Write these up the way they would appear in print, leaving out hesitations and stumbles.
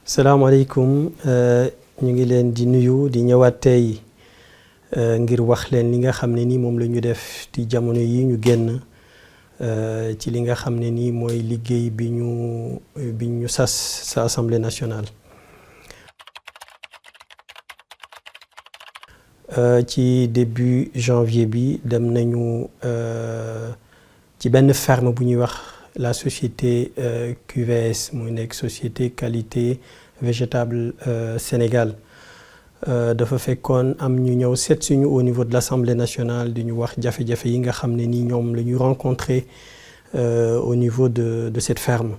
salaamaaleykum ñu ngi leen di nuyu di ñëwaat tey ngir wax leen li nga xam ne nii moom la ñu def ci jamono yi ñu génn ci li nga xam ne nii mooy liggéey bi ñu sas sa Assemblée nationale. Ci début janvier bi dem nañu ci benn ferme bu ñuy wax la société QVS muy nekk société qualité végétable Sénégal. Dafa fekkoon am ñu ñëw seet suñu au niveau de l'Assemblée nationale di ñu wax jafe-jafe yi nga xam ne ni ñoom la ñu rencontré au niveau de cette ferme.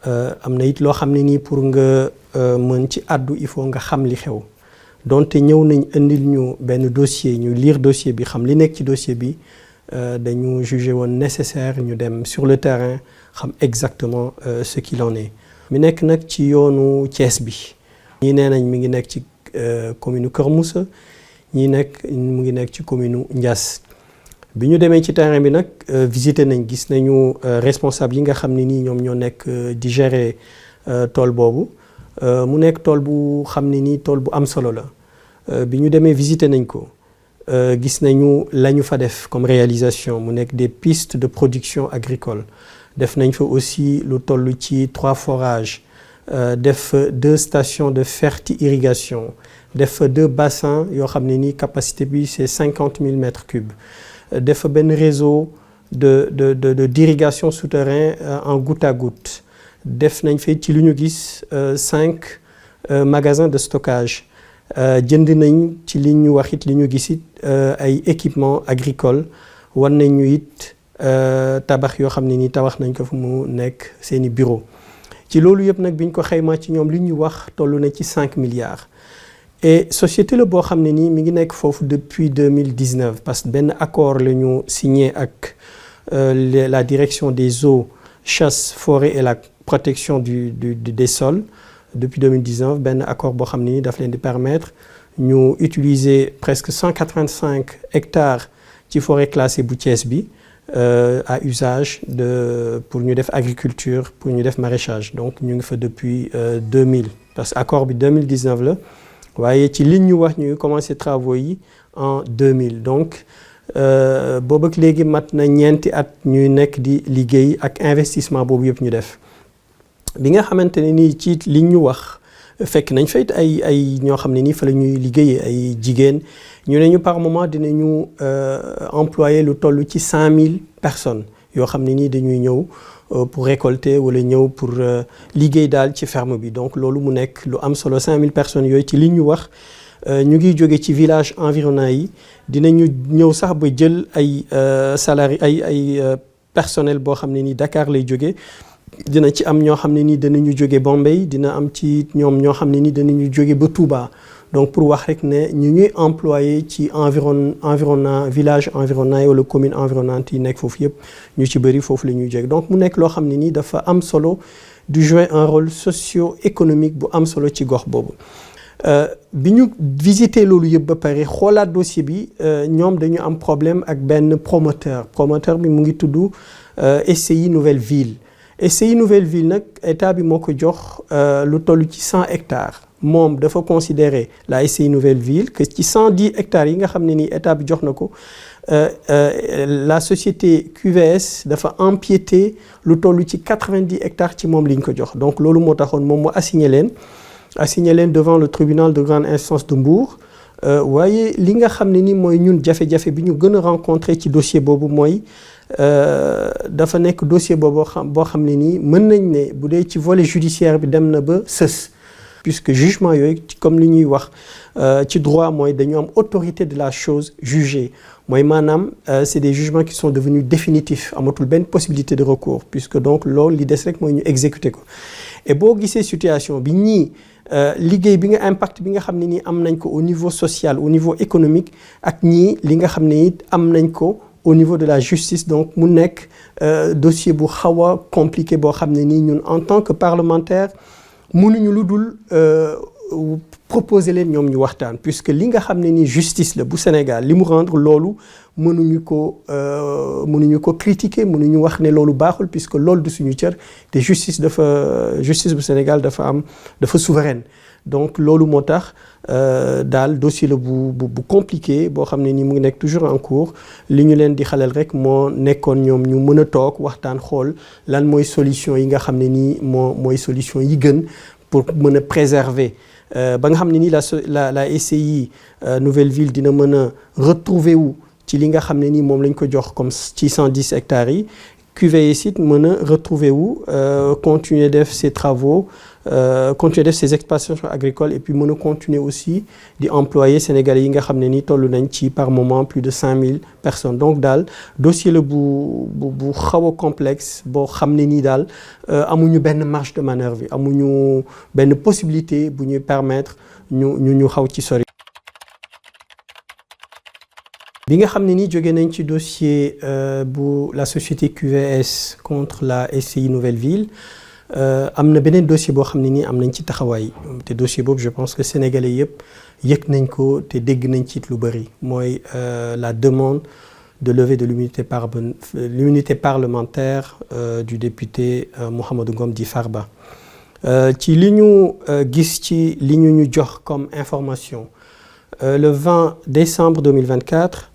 Am na it loo xam ne nii pour nga mën ci àddu il faut nga xam li xew donte ñëw nañ indil ñu benn dossier ñu lire dossier bi xam li nekk ci dossier bi dañu jugé woon nécessaire ñu dem sur le terrain xam exactement ce qu'il en est. mi nekk nag ci yoonu Thiès bi. ñii nee nañ mi ngi nekk ci commune Kër Moussa ñii nekk mu ngi nekk ci commune Ndiass. bi ñu demee ci terrain bi nag visité nañ gis nañu responsable yi nga xam ne nii ñoom ñoo nekk di gérer tool boobu mu nekk tool bu xam ne nii tool bu am solo la. bi ñu demee visité nañ ko gis nañu la ñu fa def comme réalisation mu nekk des pistes de production agricole def nañ fa aussi lu toll ci 3 forages def 2 stations de ferti-irrigation def fa 2 bassins yoo xam ne nii capacité bi c'est 50 000 mètres cubes def fa benn réseau d'irrigation souterrain en goutte à goutte def nañ fa ci lu ñu gis 5 magasins de stockage jënd nañ ci li ñu wax it li ñu gis it ay équipements agricoles war nañ ñu it tabax yoo xam ne ni tabax nañ ko fu mu nekk seeni bureau ci loolu yëpp nag bi ñu ko xaymaa ci ñoom li ñu wax toll na ci 5 milliards. et société la boo xam ne nii mi ngi nekk foofu depuis 2019 parce que benn accord la ñu signé ak la direction des eaux chasse forêt et la protection des sols depuis 2019 benn accord boo xam ne nii daf leen di permettre ñu utiliser presque 185 hectares ci forêt classée bu Thiès bi à usage pour ñu def agriculture pour ñu def maraîchage donc ñu ngi fa depuis 2000 parce que accord bi 2019 la waaye ci liñ ñu wax ñu commencé travaux yi en 2000 donc boobu ak léegi mat na ñeenti at ñuy nekk di liggéey ak investissement boobu yëpp ñu def bi nga xamante ne nii ci liñ ñu wax fekk nañ fayit ay ñoo xam ne nii fa la ñuy liggéeyee ay jigéen ñu ne ñu par moment dinañu employer lu toll ci 5000 personnes yoo xam ne nii dañuy ñëw pour récolter wala ñëw pour liggéey daal ci ferme bi donc loolu mu nekk lu am solo 5000 personnes yooyu ci li ñu wax ñu ngi jóge ci village environnant yi dinañu ñëw sax ba jël ay salariés ay personnel boo xam ne nii Dakar lay jóge dina ci am ñoo xam ne nii danañu jóge Bombay dina am ci ñoom ñoo xam ne nii danañu jóge ba Touba donc pour wax rek ne ñu ñuy employé ci environnant village environnant yi wala commune environnante yi nekk foofu yëpp ñu ci bëri foofu la ñuy jóge donc mu nekk loo xam ne nii dafa am solo du jouer un rôle socio-économique bu am solo ci gox boobu. bi ñu visité loolu yëpp ba pare xoolaat dossier bi ñoom dañu am problème ak benn promoteur bi mu ngi tudd SCI Nouvelle Ville. SCI Nouvelle Ville nag état bi moo ko jox lu toll ci 100 hectares moom dafa considérer la SCI Nouvelle Ville que ci 110 hectares yi nga xam ne nii état bi jox na ko la société QVS dafa empiéter lu toll ci 90 hectares ci moom li ñu ko jox donc loolu moo taxoon moom mu assigné leen devant le tribunal de grande instance de Mbour waaye li nga xam ne ni mooy ñun jafe-jafe bi ñu gën a rencontré ci dossier boobu mooy dafa nekk dossier boo xam ne nii mën nañ ne bu dee ci volet judiciaire bi dem na ba sës puisque jugement yooyu comme li ñuy wax ci droit mooy dañu am autorité de la chose jugée mooy maanaam c'est des jugements qui sont devenus définitifs amatul benn possibilité de recours puisque donc loolu li des rek mooy ñu exécuter ko et boo gisee situation bi ñii liggéey bi nga impact bi nga xam ne nii am nañ ko au niveau social au niveau économique ak ñii li nga xam ne it am nañ ko au niveau de la justice donc mu nekk dossier bu xaw a compliqué boo xam ne nii ñun en tant que parlementaire mënuñu lu dul proposer leen ñoom ñu waxtaan puisque li nga xam ne ni justice la bu Sénégal li mu rendre loolu mënuñu ko critiquer mënuñu wax ne loolu baaxul puisque loolu du suñu cër te justice bu Sénégal dafa souveraine donc loolu moo tax daal dossier la bu compliqué boo xam ne ni mu ngi nekk toujours en cours li ñu leen di xalal rek moo nekkoon ñoom ñu mën a toog waxtaan xool lan mooy solution yi nga xam ne nii mooy solution yi gën pour mën a préserver ba nga xam ne nii la SCI Nouvelle Ville dina mën a retrouver wu ci li nga xam ne nii moom lañ ko jox comme ci 110 hectares yi QVS it mën a retrouver wu continuer def ses travaux continuer def ses exploitations agricoles et puis mën a continuer aussi di employer sénégalais yi nga xam ne ni toll nañ ci par moment plus de 5000 personnes donc daal dossier la bu xaw a complexe boo xam ne nii daal amuñu benn marge de manœuvre amuñu benn possibilité bu ñuy permettre ñu xaw ci sori. bi nga xam ne nii jóge nañ ci dossier bu la société QVS contre la SCI Nouvelle Ville am na beneen dossier boo xam ne nii am nañ ci taxawaay te dossier boobu je pense que sénégalais yëpp yëg nañ ko te dégg nañ ci lu bëri mooy la demande de levée de l'immunité parlementaire du député Mouhamadou Ngom di Farba. ci li ñu gis ci li ñu jox comme information le 20 décembre 2024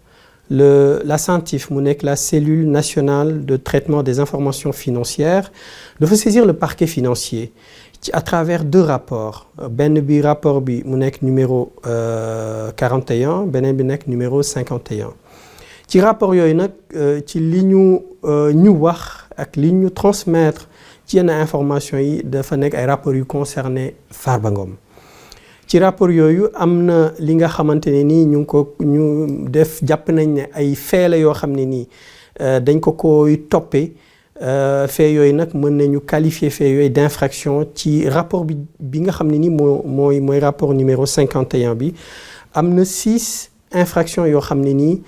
la CENTIF mu nekk la cellule nationale de traitement des informations financières dafa saisir le parquet financier à travers 2 rapports benn bi rapport bi mu nekk numéro 41 beneen bi nekk numéro 51 ci rapport yooyu nag ci li ñu wax ak li ñu transmettre ci yenn information yi dafa nekk ay rapports yu concerné Farba Ngom ci rapport yooyu am na li nga xamante ne nii ñu def jàpp nañ ne ay faits la yoo xam ne nii dañ ko koy toppee faits yooyu nag mën nañu qualifier faits yooyu d'infraction ci rapport bi nga xam ne nii mooy rapport numéro 51 bi am na 6 infractions yoo xam ne nii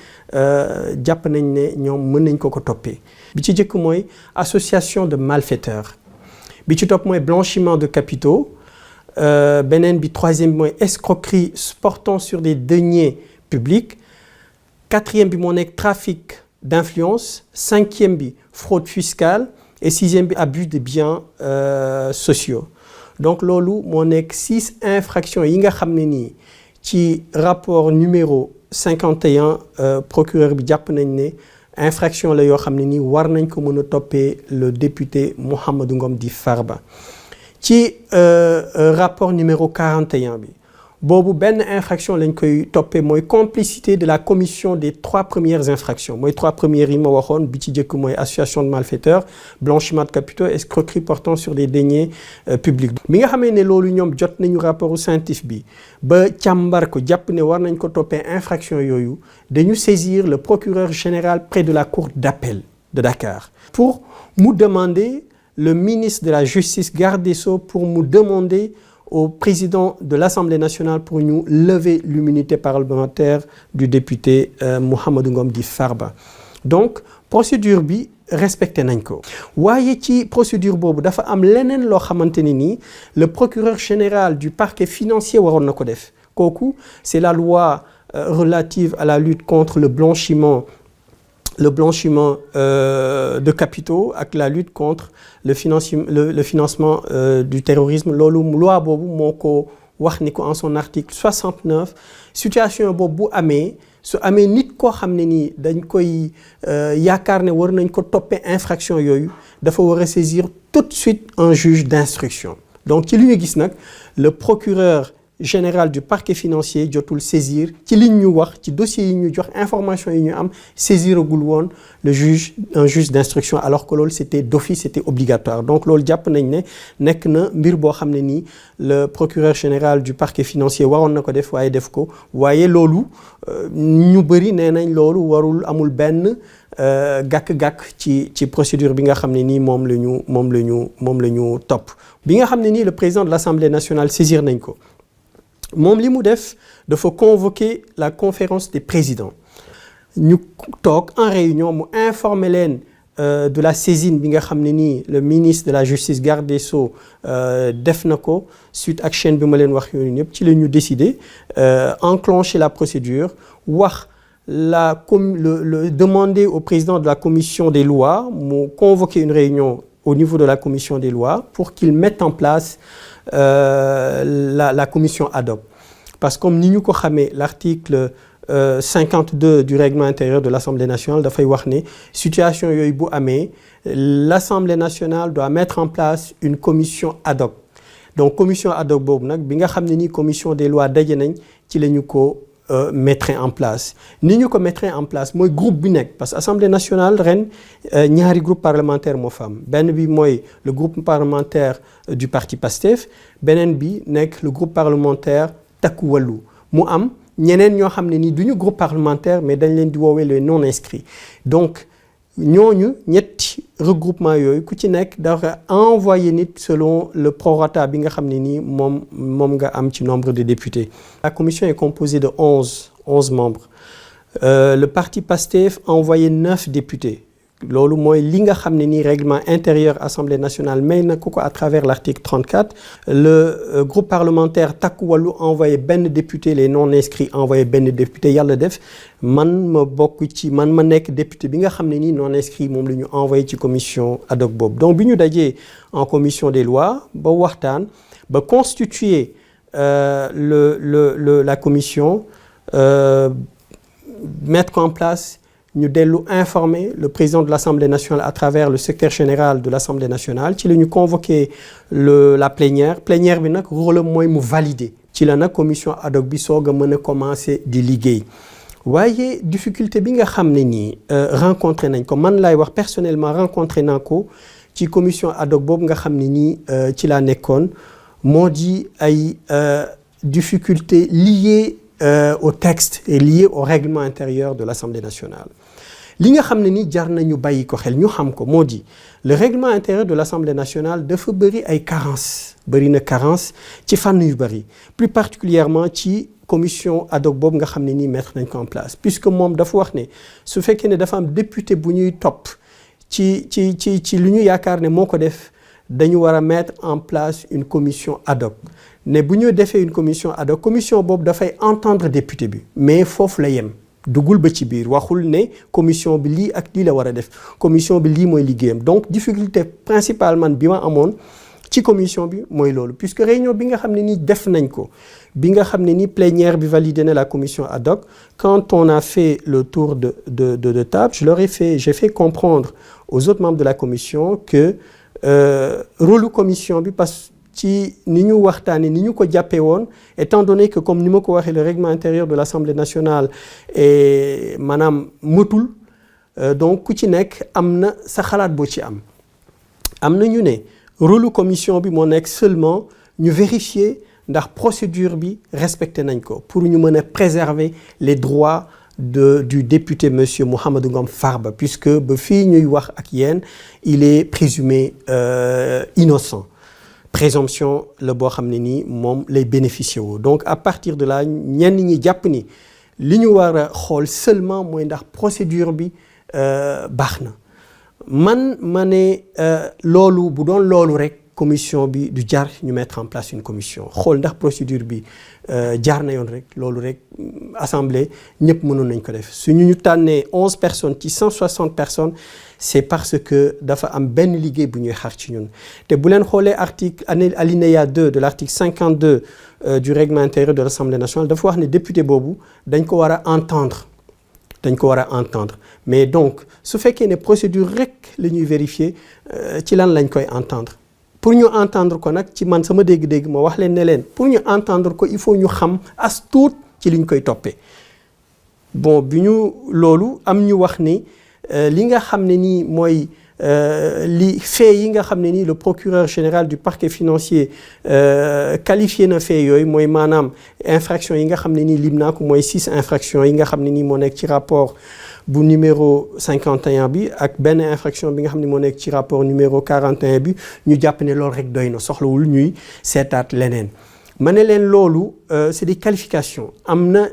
jàpp nañ ne ñoom mën nañ ko toppee bi ci jëkk mooy association de malfaiteurs bi ci topp mooy blanchiment de capitaux beneen bi 3e bi mooy escroquerie portant sur des deniers publics 4e bi moo nekk trafic d'influence 5e bi fraude fiscale et 6e bi abus de biens sociaux donc loolu moo nekk 6 infractions yi nga xam ne nii ci rapport numéro 51 procureur bi jàpp nañ ne infraction la yoo xam ne nii war nañ ko mën a toppee le député Mouhamadou Ngom di Farba ci rapport numéro 41 bi boobu benn infraction lañ koy toppee mooy complicité de la commission des 3 premières infractions mooy 3 premières yi ma waxoon bi ci jëkk mooy association de malfaiteurs blanchiment de capitaux escroquerie portant sur des deniers publics bi nga xamee ne loolu ñoom jot nañu rapport CENTIF bi ba càmbar ko jàpp ne war nañ ko toppee infraction yooyu dañu saisir le procureur général près de la cour d'appel de Dakar pour mu demander le ministre de la Justice, garde des Sceaux, pour nous demander au président de l'Assemblée nationale pour nous lever l'immunité parlementaire du député Mouhamadou Ngom di Farba. Donc, procédure bi respecté nañ ko. waaye ci procédure boobu dafa am leneen loo xamante ne nii le procureur général du parquet financier waroon na ko def kooku c'est la loi relative à la lutte contre le blanchiment de capitaux ak la lutte contre le financement du terrorisme loolu loi boobu moo ko wax ni ko en son article 69 situation boobu bu amee su amee nit koo xam ne nii dañ koy yaakaar ne war nañ ko toppee infraction yooyu dafa war a saisir tout de suite un juge d'instruction donc ci li ñu gis nag le procureur général du parquet financier jotul saisir ci liñ ñu wax ci dossier yi ñu jox information yi ñu am saisiragul woon un juge d'instruction alors que loolu c'était d'office c'était obligatoire donc loolu jàpp nañ ne nekk na mbir boo xam ne nii le procureur général du parquet financier waroon na ko def waaye def ko waaye loolu ñu bëri nee nañ loolu amul benn gàkk-gàkk ci procédure bi nga xam ne nii moom la ñu topp bi nga xam ne nii le président de l'Assemblée nationale saisir nañ ko moom li mu def dafa convoquer la conférence des présidents ñu toog en réunion mu informer leen de la saisine bi nga xam ne nii le ministre de la justice garde des Sceaux def na ko suite ak chaîne bi ma leen wax yooyu ñëpp ci la ñu décidé enclencher la procédure wax demander au président de la commission des lois mu convoquer une réunion au niveau de la commission des lois pour qu'il mette en place la commission ad hoc. Parce que comme ni ñu ko xamee l'article 52 du règlement intérieur de l'Assemblée nationale dafay wax ne situation yooyu bu amee l'Assemblée nationale doit mettre en place une commission ad hoc. Donc commission ad hoc boobu nag bi nga xam ne ni commission des lois daje nañ ci la ñu ko mettre en place ni ñu ko mettre en place mooy groupe bi nekk parce que Assemblée nationale ren ñaari groupe parlementaire moo fa am benn bi mooy le groupe parlementaire du parti PASTEF beneen bi nekk le groupe parlementaire Takku Wallu mu am ñeneen ñoo xam ne ni duñu groupe parlementaire mais dañ leen di woowee les non inscrits donc ñooñu ñetti regroupement yooyu ku ci nekk dafa envoyé nit selon le prorata bi nga xam ne nii moom nga am ci nombre de députés. La commission est composée de 11 membres. Le parti PASTEF a envoyé 9 députés. loolu mooy li nga xam ne nii règlement intérieur Assemblée nationale may na ko à travers l'article 34. Le groupe parlementaire Takku Wallu envoyé benn député, les non inscrits envoyé benn député yàlla def man ma bokk ci man ma nekk député bi nga xam ne nii non inscrit moom la ñu envoyé ci commission ad hoc boobu. Donc bi ñu dajee en commission des lois ba waxtaan ba constituer la commission mettre en place. Ñu dellu informer le président de l'Assemblée nationale à travers le secrétaire général de l'Assemblée nationale ci la ñu convoqué la plénière bi nag rôle mooy mu valider ci la nag commission ad hoc bi soog a mën a commencer di liggéey waaye difficulté bi nga xam ne nii rencontré nañ ko man laay wax personnellement rencontré naa ko ci commission ad hoc boobu nga xam ne nii ci laa nekkoon moo di ay difficultés liées au texte et liées au règlement intérieur de l'Assemblée nationale. li nga xam ne ni jar nañu bàyyi ko xel ñu xam ko moo di le règlement intérieur de l'Assemblée nationale dafa bëri ay carence bëri na carence ci fànn yu bëri plus particulièrement ci commission ad hoc boobu nga xam ne nii mettre nañ ko en place puisque moom dafa wax ne su fekkee ne dafa am député bu ñuy topp ci lu ñu yaakaar ne moo ko def dañu war a mettre en place une commission ad hoc ne bu ñu defee une commission ad hoc commission boobu dafay entendre député bi mais foofu la yem dugul ba ci biir waxul ne commission bi lii ak lii la war a def commission bi lii mooy liggéeyam donc difficulté principalement bi ma amoon ci commission bi mooy loolu puisque réunion bi nga xam ne nii def nañ ko bi nga xam ne nii plénière bi validé na la commission ad hoc quand on a fait le tour de table j'ai fait comprendre aux autres membres de la commission que rôle commission bi parce ci ni ñu waxtaanee ni ñu ko jàppee woon étant donné que comme ni ma ko waxee le règlement intérieur de l'Assemblée nationale et maanaam mëtul donc ku ci nekk am na sa xalaat boo ci am na ñu ne rôle commission bi moo nekk seulement ñu vérifier ndax procédure bi respecté nañ ko pour ñu mën a préserver les droits du député monsieur Mouhamadou Ngom Farba puisque ba fii ñuy wax ak yéen il est présumé innocent présomption la boo xam ne nii moom lay bénéficier woo donc à partir de là ñenn ñi jàpp ni li ñu war a xool seulement mooy ndax procédure bi baax na ma ne loolu bu doon loolu rek commission bi du jar ñu mettre en place une commission xool ndax procédure bi jaar na yoon rek loolu rek assemblée ñëpp mënoon nañ ko def su ñu tànnee 11 personnes ci 160 personnes c'est parce que dafa am benn liggéey bu ñuy xaar ci ñun te bu leen xoolee article alinéa 2 de l'article 52 du règlement intérieur de l'Assemblée nationale dafa wax ne député boobu dañ ko war a entendre mais donc su fekkee ne procédure rek la ñuy vérifier ci lan lañ koy entendre pour ñu entendre ko nag ci man sama dégg-dégg ma wax leen ne leen pour ñu entendre ko il faut ñu xam as tuut ci liñ koy toppee bon bi ñu loolu am ñu wax ni li nga xam ne nii mooy li fait yi nga xam ne nii le procureur général du parquet financier qualifié na fait yooyu mooy maanaam infraction yi nga xam ne nii lim naa ko mooy 6 infractions yi nga xam ne nii moo nekk ci rapport bu numéro 51 bi ak benn infraction bi nga xam ne moo nekk ci rapport numéro 41 bi ñu jàpp ne loolu rek doy na soxlawul ñuy seetaat leneen ma ne leen loolu c'est des qualifications am na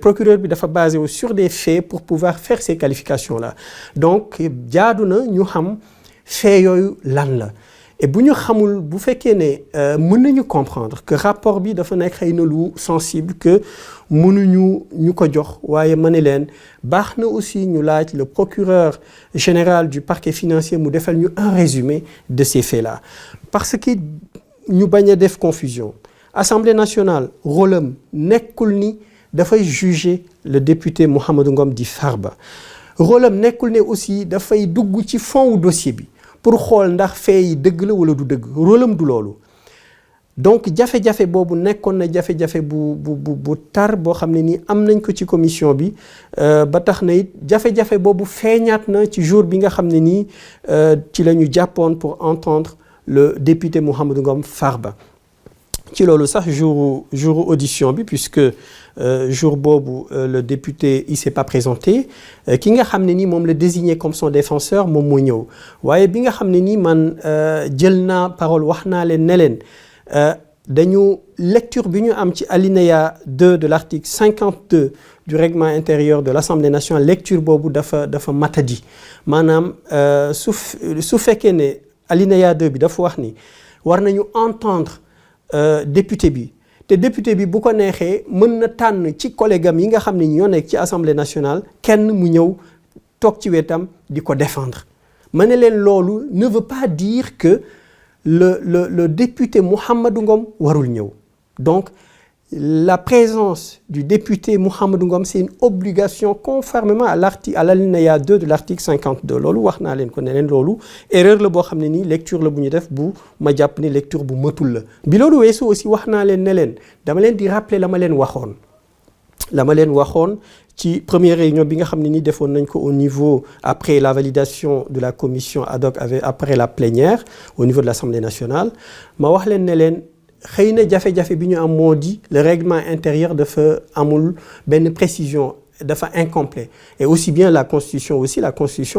procureur bi dafa basé sur des faits pour pouvoir faire ces qualifications là donc jaadu na ñu xam faits yooyu lan la et bu ñu xamul bu fekkee ne mën nañu comprendre que rapport bi dafa nekk xëy na lu sensible que mënuñu ñu ko jox waaye ma ne leen baax na aussi ñu laaj le procureur général du parquet financier mu defal ñu un résumé de ces faits là parce que ñu bañ a def confusion Assemblée nationale rôlam nekkul ni dafay juger le député Mouhamadou Ngom di Farba rôlam nekkul ne aussi dafay dugg ci fond wu dossier bi pour xool ndax fee yi dëgg la wala du dëgg rôlam du loolu donc jafe-jafe boobu nekkoon na jafe-jafe bu tar boo xam ne nii am nañ ko ci commission bi ba tax na it jafe-jafe boobu feeñaat na ci jour bi nga xam ne nii ci la ñu jàppoon pour entendre le député Mouhamadou Ngom Farba ci loolu sax jour audition bi puisque jour boobu le député il s'est pas présenté ki nga xam ne ni moom la désigné comme son défenseur moom moo ñëw waaye bi nga xam ne ni man jël naa parole wax naa leen ne leen dañu lecture bi ñu am ci alinéa 2 de l'article 52 du règlement intérieur de l'Assemblée nationale lecture boobu dafa matadi maanaam su fekkee ne alinéa 2 bi dafa wax ni war nañu entendre député bi te député bi bu ko neexee mën na tànn ci collègue am yi nga xam ne ñoo nekk ci Assemblée nationale kenn mu ñëw toog ci wetam di ko défendre ma ne leen loolu ne veut pas dire que le député Mouhamadou Ngom warul ñëw donc la présence du député Mouhamadou Ngom c'est une obligation conformément à l'alinéa 2 de l'article 52 loolu wax naa leen ko ne leen loolu erreur la boo xam ne nii lecture la bu ñu def bu ma jàpp ni lecture bu matul la bi loolu weesu aussi wax naa leen ne leen dama leen di rappeler la ma leen waxoon ci première réunion bi nga xam ne nii defoon nañ ko au niveau après la validation de la commission ad hoc après la plénière au niveau de l'Assemblée nationale ma wax leen ne leen xëy na jafe-jafe bi ñu am moo di le règlement intérieur dafa amul benn précision dafa incomplet et aussi bien la constitution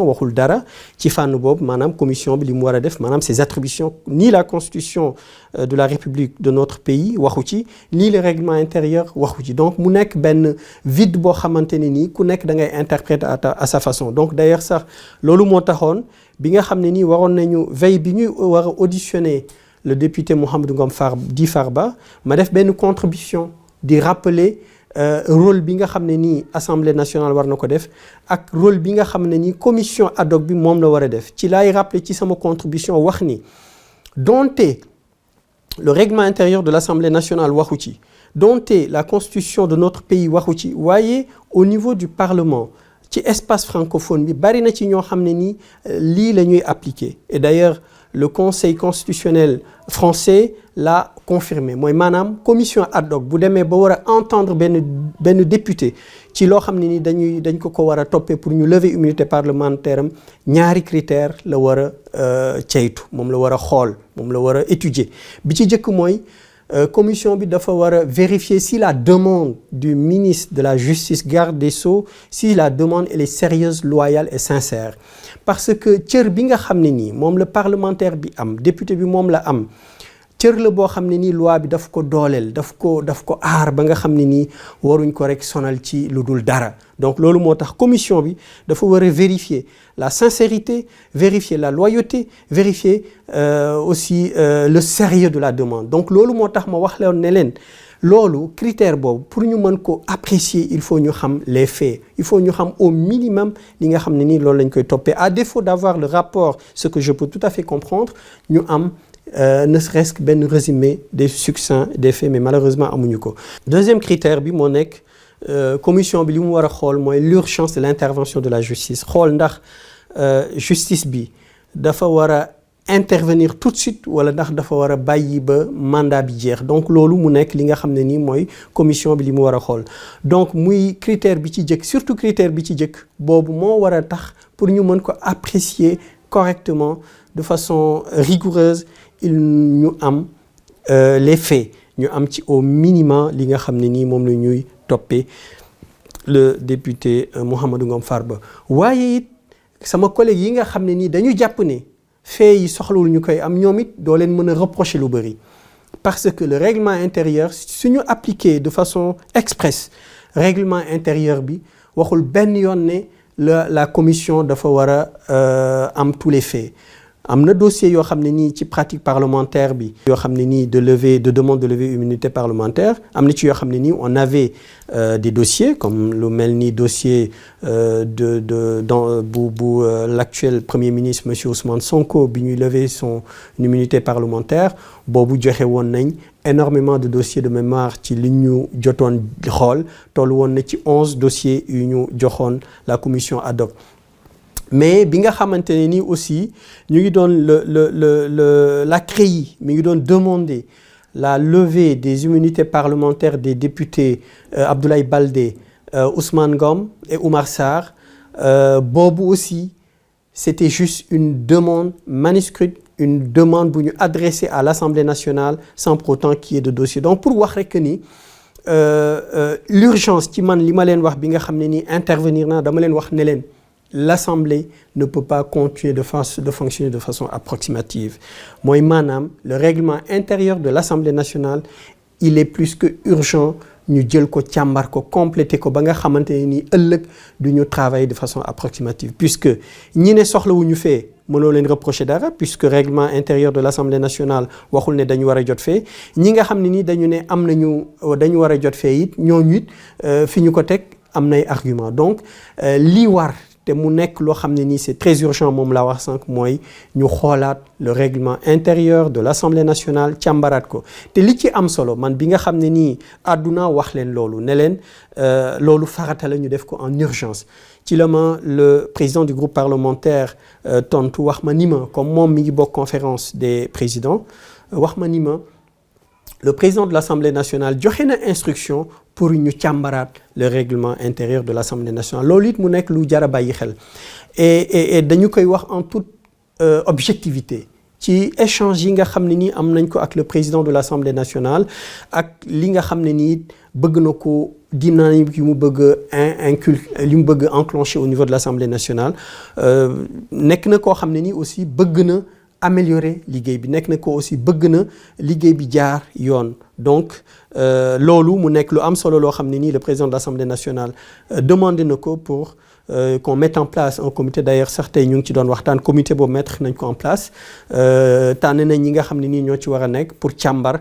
waxul dara ci fànn boobu maanaam commission bi li mu war a def maanaam ses attributions ni la constitution de la République de notre pays waxu ci ni le règlement intérieur waxu ci donc mu nekk benn vide boo xamante ne nii ku nekk da ngay interpréter à sa façon donc d'ailleurs sax loolu moo taxoon bi nga xam ne nii waroon nañu veille bi ñuy war a auditionner le député Mouhamadou Ngom Farba ma def benn contribution di rappeler rôle bi nga xam ne nii Assemblée nationale war na ko def ak rôle bi nga xam ne nii commission ad hoc bi moom la war a def ci laay rappeler ci sama contribution wax ni donte le règlement intérieur de l'Assemblée nationale waxu ci donte la constitution de notre pays waxu ci waaye au niveau du Parlement ci espace francophone bi bari na ci ñoo xam ne nii lii la ñuy appliquer et d'ailleurs le Conseil constitutionnel français l'a confirmé mooy maanaam commission ad hoc bu demee ba war a entendre benn député ci loo xam ne ni dañ ko war a toppee pour ñu lever immunité parlementaire am ñaari critère la war a ceytu moom la war a xool moom la war a étudier bi ci jëkk mooy commission bi dafa war a vérifier si la demande du ministre de la Justice garde des Sceaux si la demande elle est sérieuse loyale et sincère parce que cër bi nga xam ne nii moom la parlementaire bi am député bi moom la am cër la boo xam ne nii loi bi daf ko dooleel daf ko aar ba nga xam ne nii waruñ ko rek sonal ci lu dul dara donc loolu moo tax commission bi dafa war a vérifier la sincérité vérifier la loyauté vérifier aussi le sérieux de la demande donc loolu moo tax ma wax leen ne leen loolu critère boobu pour ñu mën ko apprécier il faut ñu xam les faits il faut ñu xam au minimum li nga xam ne nii loolu lañ koy toppee à défaut d'avoir le rapport ce que je peux tout à fait comprendre ñu am ne serait-ce que benn résumé des succincts des faits mais malheureusement amuñu ko. Deuxième critère bi moo nekk commission bi li mu war a xool mooy l'urgence de l'intervention de la justice xool ndax justice bi dafa war a intervenir tout de suite wala ndax dafa war a bàyyi ba mandat bi jeex donc loolu mu nekk li nga xam ne nii mooy commission bi li mu war a xool donc muy critère bi ci jëkk surtout critère bi ci jëkk boobu moo war a tax pour ñu mën ko apprécier correctement de façon rigoureuse ñu am les faits ñu am ci au minimum li nga xam ne nii moom la ñuy toppee le député Mouhamadou Ngom Farba waaye it sama collègue yi nga xam ne nii dañu jàpp ne faits yi soxlawul ñu koy am ñoom it doo leen mën a reprocher lu bëri parce que le règlement intérieur suñu appliqué de façon expresse règlement intérieur bi waxul benn yoon ne la commission dafa war a am tous les faits. am na dossier yoo xam ne nii ci pratique parlementaire bi yoo xam ne nii de demande de levée immunité parlementaire am na ci yoo xam ne nii on avait des dossiers comme lu mel ni dossier bu l'actuel premier ministre monsieur Ousmane Sonko bi ñuy lever son immunité parlementaire boobu joxe woon nañ énormément de dossiers de mémoire ci li ñu jotoon xool toll woon na ci 11 dossiers yu ñu joxoon la commission ad hoc. mais bi nga xamante ne nii aussi ñu ngi doon la CREI mi ngi doon demander la levée des immunités parlementaires des députés Abdoulaye Baldé Ousmane Ngom et Oumar Sarr boobu aussi c'était juste une demande manuscrite une demande bu ñu adressée à l'Assemblée nationale sans pour autant qu'il y ait de dossier donc pour wax rek ni l'urgence ci man li ma leen wax bi nga xam ne nii intervenir naa dama leen wax ne leen l'Assemblée ne peut pas continuer de fonctionner de façon approximative mooy maanaam le règlement intérieur de l'Assemblée nationale il est plus que urgent ñu jël ko càmbar ko compléter ko ba nga xamante ne nii ëllëg du ñu travailler de façon approximative puisque ñi ne soxlawuñu fee mënoo leen reprocher dara puisque règlement intérieur de l'Assemblée nationale waxul ne dañu war a jot fee ñi nga xam ne nii dañu ne am nañu dañu war a jot fee it ñooñu it fi ñu ko teg am nay argument donc lii war te mu nekk loo xam ne nii c'est très urgent moom laa wax sànq mooy ñu xoolaat le règlement intérieur de l'Assemblée nationale càmbaraat ko te li ci am solo man bi nga xam ne nii àdduna wax leen loolu ne leen loolu farata la ñu def ko en urgence ci la ma le président du groupe parlementaire tontu wax ma ni ma comme moom mi ngi bokk conférence des présidents wax ma ni ma le président de l'Assemblée nationale joxe na instruction pour ñu càmbaraat le règlement intérieur de l'Assemblée nationale loolu it mu nekk lu jar a bàyyi xel et dañu koy wax en toute objectivité ci échange yi nga xam ne nii am nañ ko ak le président de l'Assemblée nationale ak li nga xam ne nii bëgg na ko dynamique yu mu bëgg li mu bëgg enclencher au niveau de l'Assemblée nationale nekk na koo xam ne nii aussi bëgg na améliorer liggéey bi nekk na ko aussi bëgg na liggéey bi jaar yoon donc loolu mu nekk lu am solo loo xam ne nii le président de l'Assemblée nationale demandé na ko pour qu'on mette en place un comité d'ailleurs sax tey ñu ngi ci doon waxtaan comité boobu mettre nañ ko en place tànn nañ ñi nga xam ne nii ñoo ci war a nekk pour càmbar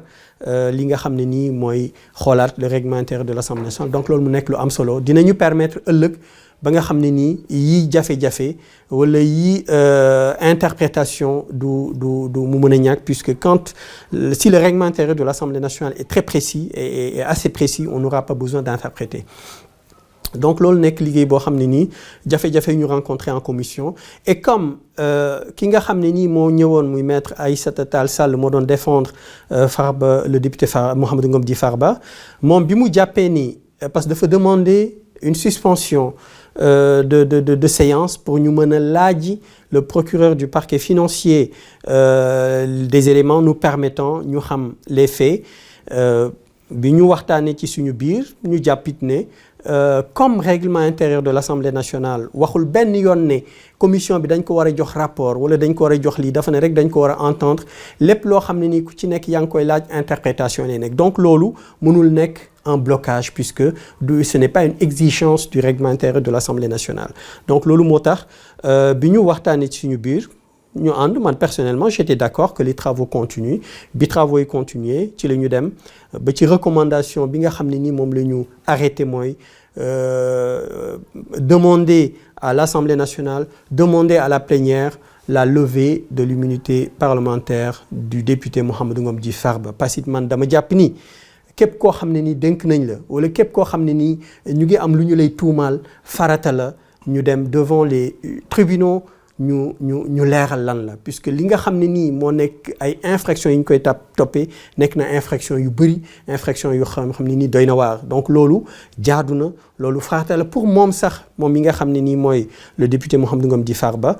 li nga xam ne nii mooy xoolaat le règlement intérieur de l'Assemblée nationale donc loolu mu nekk lu am solo dinañu permettre ëllëg ba nga xam ne nii yii jafe-jafe wala yii interprétation du mu mën a ñàkk puisque si le règlement intérieur de l'Assemblée nationale est très précis et assez précis on n'aura pas besoin d'interpréter donc loolu nekk liggéey boo xam ne nii jafe-jafe ñu rencontré en commission et comme ki nga xam ne nii moo ñëwoon muy maître Aïssata Tall Sall moo doon défendre Farba le député Mouhamadou Ngom di Farba moom bi mu jàppee nii parce que dafa demander une suspension de séance pour ñu mën a laaji le procureur du parquet financier des éléments nous permettant ñu xam les faits bi ñu waxtaanee ci suñu biir ñu jàppit ne comme règlement intérieur de l'Assemblée nationale waxul benn yoon ne commission bi dañ ko war a jox rapport wala dañ ko war a jox lii dafa ne rek dañ ko war a entendre lépp loo xam ne nii ku ci nekk yaa ngi koy laaj interprétation lay nekk donc loolu mënul nekk un blocage puisque ce n'est pas une exigence du règlement intérieur de l'Assemblée nationale donc loolu moo tax bi ñu waxtaanee ci suñu biir ñu ànd man personnellement j'étais d'accord que les travaux continuent bi travaux yi continuer ci la ñu dem ba ci recommandation bi nga xam ne nii moom la ñu arrêté mooy demander à l'Assemblée nationale demander à la plénière la levée de l'immunité parlementaire du député Mouhamadou Ngom di Farba parce que man dama jàpp ni képp koo xam ne nii dénk nañ la wala képp koo xam ne nii ñu ngi am lu ñu lay tuumaal farata la ñu dem devant les tribunaux ñu leeral lan la puisque li nga xam ne nii moo nekk ay infractions yi ñu koy toppee nekk na infraction yu bëri infraction yu xam ne nii doy na waar donc loolu jaadu na loolu farata la pour moom sax moom mi nga xam ne nii mooy le député Mouhamadou Ngom di Farba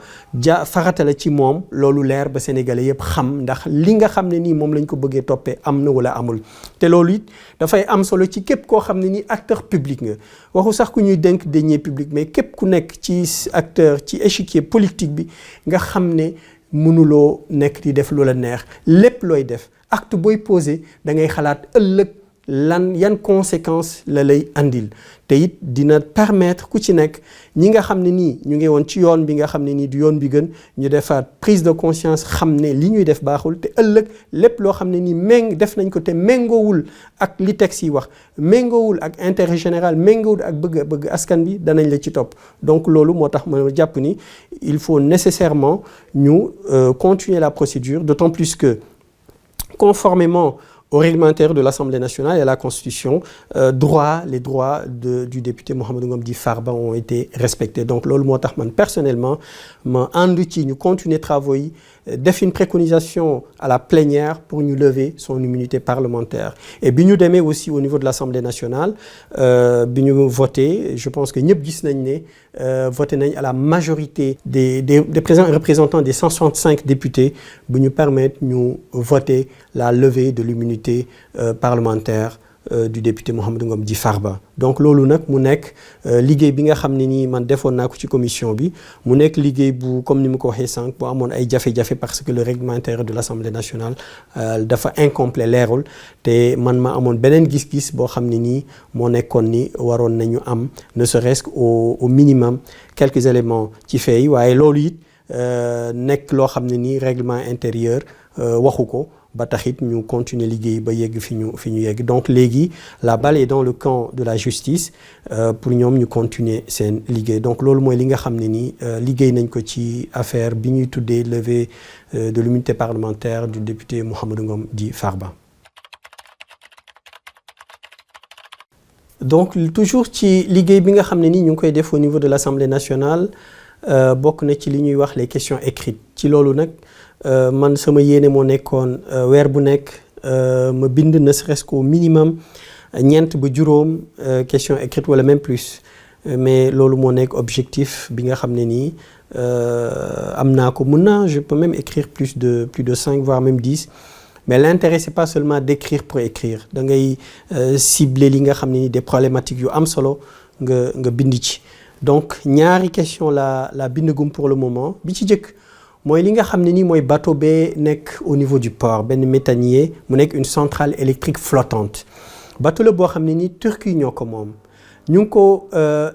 farata la ci moom loolu leer ba sénégalais yëpp xam ndax li nga xam ne nii moom lañ ko bëggee toppee am na wala amul te loolu it dafay am solo ci képp koo xam ne nii acteur public nga waxu sax ku ñuy dénk deniers publics mais képp ku nekk ci acteur ci échiquier politique bi nga xam ne mënuloo nekk di def loola neex lépp looy def acte booy posé da ngay xalaat ëllëg yan conséquences la lay andil te it dina permettre ku ci nekk ñi nga xam ne nii ñu ngi woon ci yoon bi nga xam ne nii du yoon bi gën ñu defaat prise de conscience xam ne li ñuy def baaxul te ëllëg lépp loo xam ne nii def nañ ko te méngoowul ak li texte yi wax méngoowul ak intérêt général méngoowul ak bëgg askan bi danañ la ci topp donc loolu moo tax ma jàpp ni il faut nécessairement ñu continuer la procédure d'autant plus que conformément au réglementaire de l'Assemblée nationale et à la Constitution, les droits du député Mouhamadou Ngom Di Farba ont été respectés. Donc, loolu moo tax man personnellement ma ànd ci ñu continuer travaux yi def une préconisation à la plénière pour ñu lever son immunité parlementaire. Et bi ñu demee aussi au niveau de l'Assemblée nationale bi ñu voté, je pense que ñëpp gis nañ ne voté nañ à la majorité des représentants des 165 députés bu ñu permettre ñu voter la levée de l'immunité parlementaire du député Mouhamadou Ngom Di Farba. Donc loolu nag mu nekk liggéey bi nga xam ne nii man defoon naa ko ci commission bi mu nekk liggéey bu comme ni mu ko waxee sànq bu amoon ay jafe-jafe parce que le réglementaire de l'Assemblée nationale dafa incomplet leerul te man ma amoon beneen gis-gis boo xam ne nii moo nekkoon ni waroon nañu am ne serait-ce qu'au minimum quelques éléments ci fay waaye loolu it nekk loo xam ne nii règlement intérieur waxu ko ba taxit ñu continuer liggéey ba yegg fi ñu yegg donc léegi la balle est dans le camp de la justice pour ñoom ñu continuer seen liggéey donc loolu mooy li nga xam ne nii liggéey nañ ko ci affaire bi ñuy tuddee levée de l'immunité parlementaire du député Mouhamadou Ngom Di Farba. Donc toujours ci liggéey bi nga xam ne nii ñu ngi koy def au niveau de l'Assemblée nationale bokk na ci li ñuy wax les questions écrites ci loolu nag man sama yéene moo nekkoon weer bu nekk ma bind ne serait-ce qu'au minimum ñeent ba juróom questions écrites wala même plus mais loolu moo nekk objectif bi nga xam ne nii am naa ko mën naa je peux même écrire plus de 5 voire même 10 mais l'intérêt c'est pas seulement d'écrire pour écrire da ngay cibler li nga xam ne nii des problématiques yu am solo nga bind ci donc ñaari question la bindagum pour le moment bi ci jëkk mooy li nga xam ne nii mooy bateau bee nekk au niveau du port benn méthanier mu nekk une centrale électrique flottante bateau la boo xam ne nii Turquie ñoo ko moom ñu ngi ko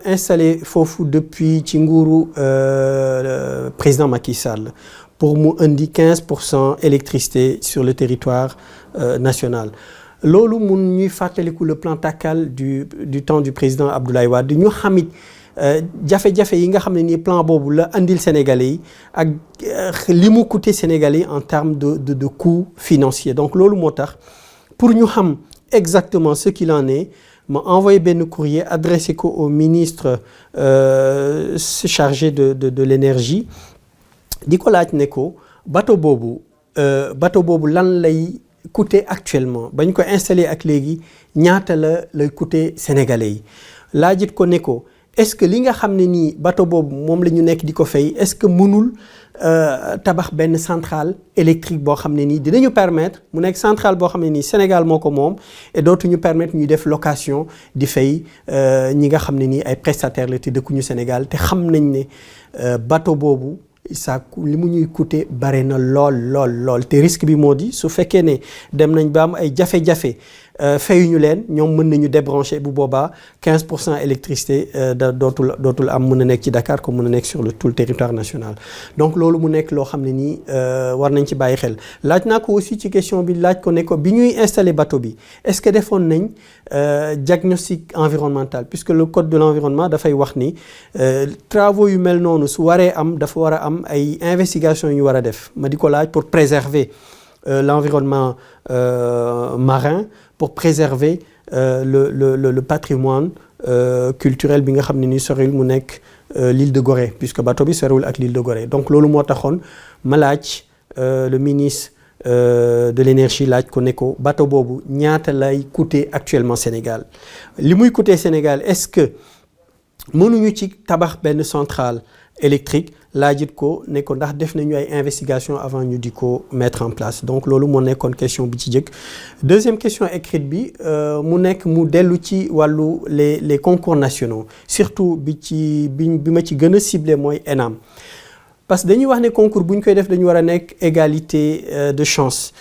installé foofu depuis ci nguuru président Macky Sall pour mu indi 15% électricité sur le territoire national loolu mun ñuy fàttaliku le plan Takkal du temps du président Abdoulaye Wade ñu xamit jafe-jafe yi nga xam ne nii plan boobu la andil Sénégalais yi ak li mu coûté Sénégalais yi en termes de coût financier donc loolu moo tax pour ñu xam exactement ce qu'il en est ma envoyé benn courrier adressé ko au ministre chargé de l'énergie di ko laaj ne ko bateau boobu lan lay coûté actuellement bañ ko installé ak léegi ñaata lay coûté Sénégalais yi laajit ko ne ko est-ce que li nga xam ne nii bateau boobu moom la ñu nekk di ko fay est-ce que mënul tabax benn centrale électrique boo xam ne nii dinañu permettre mu nekk centrale boo xam ne nii Sénégal moo ko moom et dootuñu permettre ñuy def location di fay ñi nga xam ne nii ay prestataires la te dëkkuñu Sénégal te xam nañ ne bateau boobu li mu ñuy coûter bare na lool te risque bi moo di su fekkee ne dem nañ ba am ay jafe-jafe fayuñu leen ñoom mën nañu débrancher bu boobaa 15% électricité dootul am mën a nekk ci Dakar comme mën a nekk sur tout le territoire national donc loolu mu nekk loo xam ne nii war nañ ci bàyyi xel laaj naa ko aussi ci question bi laaj ko ne ko bi ñuy installer bateau bi est-ce que defoon nañ diagnostic environnemental puisque le code de l'environnement dafay wax ni travaux yu mel noonu su waree am dafa war a am ay investigation yu ñu war a def ma di ko laaj pour préserver l'environnement marin pour préserver le patrimoine culturel bi nga xam ne ni soriwul mu nekk l'île de Gorée puisque bateau bi soriwul ak l'île de Gorée donc loolu moo taxoon ma laaj le ministre de l'énergie laaj ko ne ko bateau boobu ñaata lay coûter actuellement Sénégal li muy coûter Sénégal est-ce que mënuñu ci tabax benn centrale électrique laajit ko ne ko ndax def nañu ay investigation avant ñu di ko mettre en place donc loolu moo nekkoon question bi ci jëkk deuxième question écrite bi mu nekk mu dellu ci wàllu les concours nationaux surtout bi ma ci gën a ciblé mooy ENAM parce que dañuy wax ne concours bu ñu koy def dañu war a nekk égalité de chance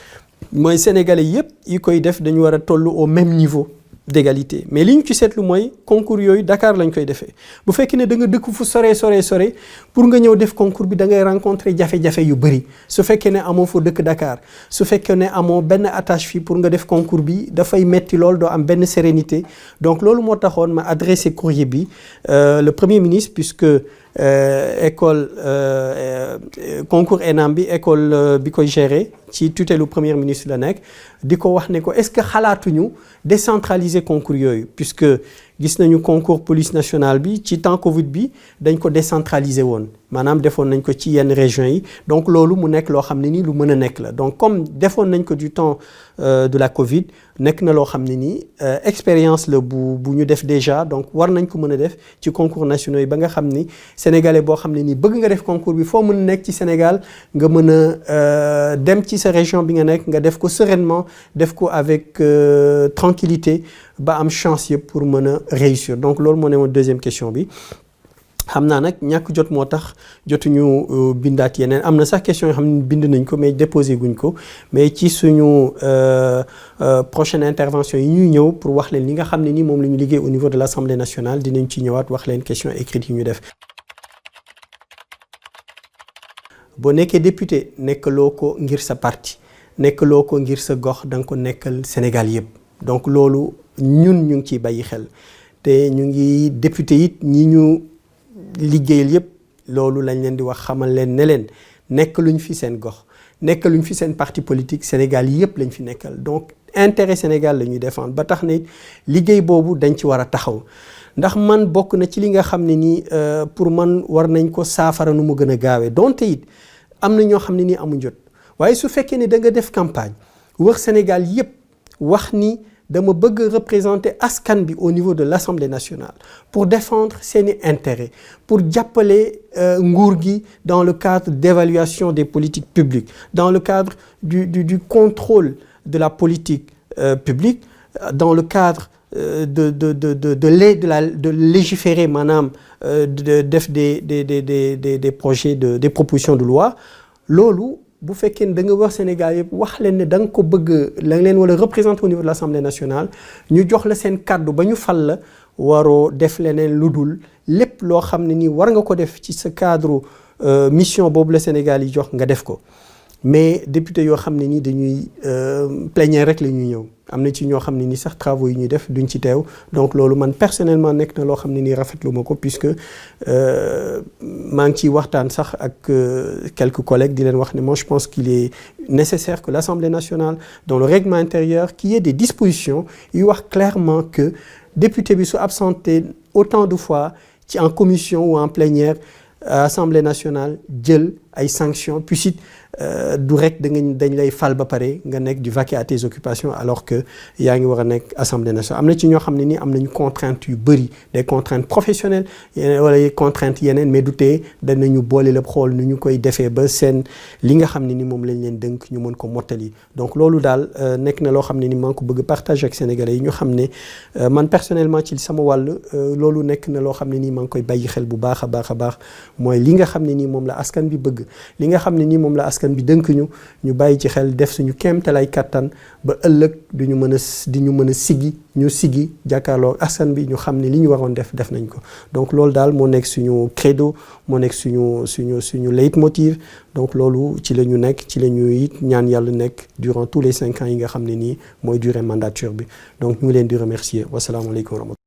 mooy sénégalais yëpp yi koy def dañu war a toll au même niveau d'égalité mais li ñu ci seetlu mooy concours yooyu Dakar lañ koy defee bu fekkee ne da nga dëkk fu sore pour nga ñëw def concours bi da ngay rencontrer jafe-jafe yu bëri su fekkee ne amoo fa dëkk Dakar su fekkee ne amoo benn attache fii pour nga def concours bi dafay metti lool doo am benn sérénité donc loolu moo taxoon ma adressé courrier bi le premier ministre puisque école concours ENAM bi école bi koy gérer ci tutelu premier ministre la nekk di ko wax ne ko est-ce que xalaatuñu décentraliser concours yooyu puisque gis nañu concours police nationale bi ci temps Covid bi dañ ko décentraliser woon maanaam defoon nañ ko ci yenn régions yi donc loolu mu nekk loo xam ne nii lu mën a nekk la donc comme defoon nañ ko du temps de la Covid nekk na loo xam ne nii expérience la bu ñu def déjà donc war nañ ko mën a def ci concours nationaux yi ba nga xam ni sénégalais boo xam ne nii bëgg nga def concours bi foo mën a nekk ci Sénégal nga mën a dem ci sa région bi nga nekk nga def ko sereinement def ko avec tranquillité ba am chance yëpp pour mën a réussir donc loolu moo ne woon deuxième question bi xam naa nag ñàkk jot moo tax jotuñu bindaat yeneen am na sax question yoo xam ne bind nañ ko mais déposé guñ ko mais ci suñu prochaine intervention yi ñuy ñëw pour wax leen li nga xam ne ni moom la ñu liggéey au niveau de l'Assemblée nationale dinañ ci ñëwaat wax leen question écrite yi ñu def. boo nekkee député nekkaloo ko ngir sa parti nekkaloo ko ngir sa gox da nga ko nekkal Sénégal yëpp donc loolu ñun ñu ngi ciy bàyyi xel te ñu ngi député it ñi ñu liggéeyal yëpp loolu lañ leen di wax xamal leen ne leen nekk luñ fi seen gox nekk luñ fi seen parti politique Sénégal yëpp lañ fi nekkal donc intérêt Sénégal la ñuy défendre ba tax na liggéey boobu dañ ci war a taxaw ndax man bokk na ci li nga xam ne nii pour man war nañ ko saafara nu mu gën a gaawee donte it am na ñoo xam ne nii amuñ jot waaye su fekkee ne da nga def campagne wax Sénégal yëpp wax ni dama bëgg représenter askan bi au niveau de l'Assemblée nationale pour défendre seeni intérêts pour jàppale nguur gi dans le cadre d'évaluation des politiques publiques dans le cadre du contrôle de la politique publique dans le cadre de légiférer maanaam de def des projets des propositions de loi loolu bu fekkee ne da nga wax Sénégal yëpp wax leen ne da nga ko bëgg la nga leen wala représenter au niveau de l'Assemblée nationale ñu jox la seen kàddu ba ñu fal la waroo def leneen lu dul lépp loo xam ne nii war nga ko def ci sa cadre mission boobu la Sénégal yi jox nga def ko mais député yoo xam ne nii dañuy plénière rek la ñuy ñëw am na ci ñoo xam ne nii sax travaux yi ñuy def duñ ci teew donc loolu man personnellement nekk na loo xam ne nii rafetlu ma ko puisque maa ngi ciy waxtaan sax ak quelques collègues di leen wax ne moi je pense qu'il est nécessaire que l'Assemblée nationale dans le règlement intérieur qu'il y ait des dispositions yu wax clairement que député bi su absenté autant de fois ci en commission ou en plénière Assemblée nationale jël ay sanctions puis it du rek dañ lay fal ba pare nga nekk du vaquer à tes occupations alors que yaa ngi war a nekk Assemblée nationale am na ci ñoo xam ne nii am nañu contraintes yu bëri des contraintes professionnelles wala contraintes yeneen mais du tee danañu boole la xool nu ñu koy defee ba seen li nga xam ne ni moom lañ leen dënk ñu mën ko mottali donc loolu daal nekk na loo xam ne ni maa ngi ko bëgg partager ak Sénégalais yi ñu xam ne man personnellement ci sama wàll loolu nekk na loo xam ne nii maa ngi koy bàyyi xel bu baax a baax a baax mooy li nga xam ne nii moom la askan bi bëgg li nga xam ne nii moom la askan bi dënk ñu bàyyi ci xel def suñu kéemtalaay kattan ba ëllëg di ñu mën a siggi jàkkaarloo askan bi ñu xam ne li ñu waroon def nañ ko donc loolu daal moo nekk suñu credo moo nekk suñu leitmotiv donc loolu ci la ñu nekk ci la ñu it ñaan yàlla nekk durant tous les 5 ans yi nga xam ne nii mooy durée mandature bi donc ñu ngi leen di remercier wasalaamaaleykum wa rahmatulah